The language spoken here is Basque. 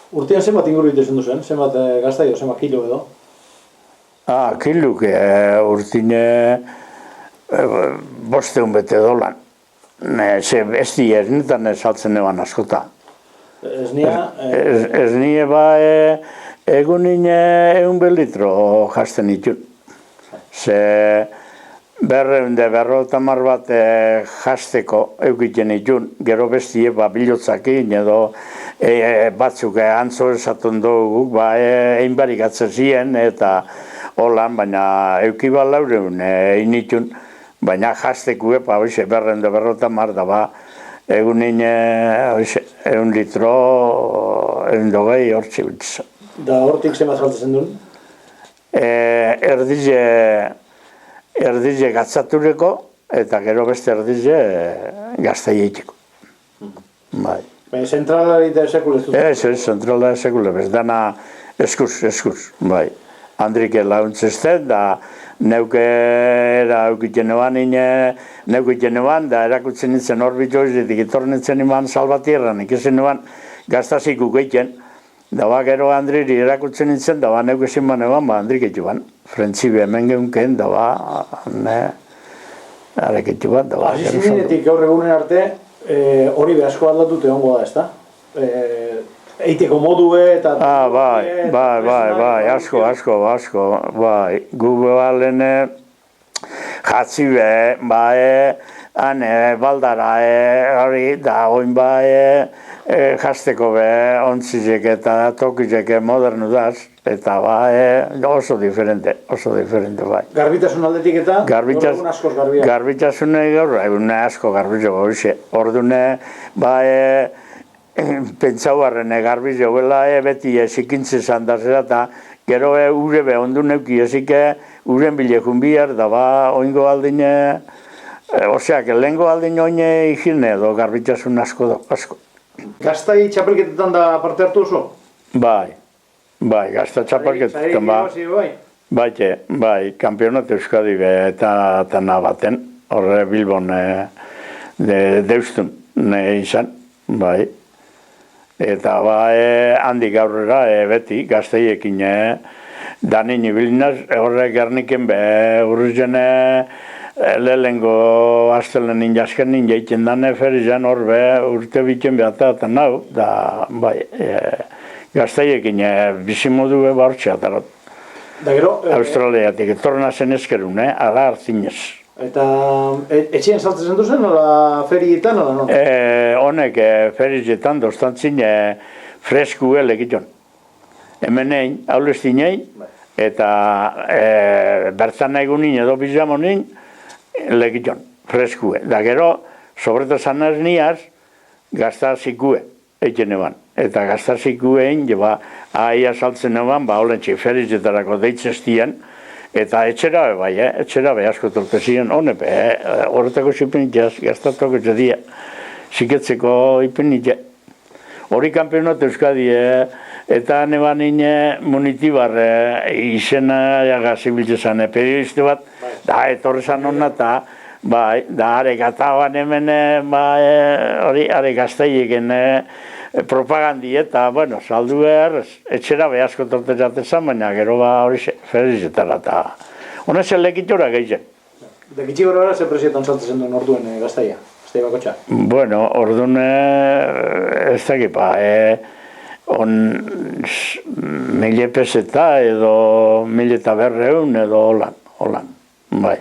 Urtean zenbat inguru itezen duzen? Zenbat gaztaio, zenbat kilo edo? Kiluk urtine bosteun bete dolan. Ze besti ernetan saltzen eban askota. Ez nia... Ez nie egunin 100 litro jasten itun. Ze berrotamar bat jasteko eukiten itun, gero bestie bilotzakin edo batzuk antzo esaten dugu, egin barik atzezien eta holan, baina eukiba laureun initun, baina jasteko berrotamar da egunin 100 litro, 120 hortzi biltzen. Da hortik zenbat saltzen duen? Erdize gatzatureko eta gero beste erdize gaztaietiko. Bai. Baina zentralari eta esekule zuten? Ez, zentrala esekule, bez dana eskuz, bai. Handrike launtzezten, da neukera eukiten eban, da erakutzen nintzen horbito izitik itornetzen iman salbatierran, ikezen eban gaztazik ukeiten, da gero Andriri erakutzen nintzen, da neukezin ban eban, Andriketu ban. Frentzibe hemen geunken, da areketu bat, da Azizininetik gaur egunen arte, hori behasko aldatute hongo da, ezta? Eiteko modue eta... Bai, asko, bai. Gu behalen jatzi baldara, hori, da oin jasteko ontzizek eta tokizek modernu daz, eta oso diferente, bai. Garbitasun aldetik eta gaur egun askoz garbia? Garbitasune gaur egun asko garbitzo goize. Ordune, pentsauarren garbizo bela beti ezikintze zandazera, eta gero urebe ondu neuki ezike uren bilekun bihar, da oingo aldine, oseak, lehengo aldine oine ikine edo garbitasun asko. Gaztai txapelketetan da parte hartu oso? Bai, gazta txapelketetan bai, kampionatu Euskadi eta nabaten, horre Bilbon deustun izan, bai. Eta handik aurrera beti gazteiekin danin ibilinaz, horre gerniken urruzen lehengo astelen injazken jaiten dane ferizan horbe urte biten behata eta nau, da bai, gazteiekin bizimodu hortxe atarot. Da gero... Australiatik, etorna zen ezkerun, ala hartzinez. Eta etxien saltzen duzen, nola ferietan, nola no? Honek ferietan doztantzin freskue legiton. Hemen egin, haulestin egin, eta bertan egunin edo bizamonin legiton, freskue. Da gero, sobreta zanaz niaz, gaztazikue egin eban. Eta gaztazikue egin, aia saltzen eban, holentxe ferietarako deitzestian, eta etxera asko torpezien, honepe, horretako zipinitaz, gaztatoko zedia, ziketzeko ipinitaz. Hori kampionatu Euskadi, eta neban munitibar izena gazibiltzezan periodiste bat, da etorrezan hona eta, bai, da arekataban hemen, hori arekaztaieken propagandi eta, bueno, saldu behar, etxera behazko tortezatezan, baina gero hori ferizetara eta honezen lekitura gehizen. Lekitxi gora ze presietan saltzen duen orduen gaztaia, gaztai bakotxa? Bueno, orduen ez dakipa, on 1000 peseta edo 1100 edo holan, bai.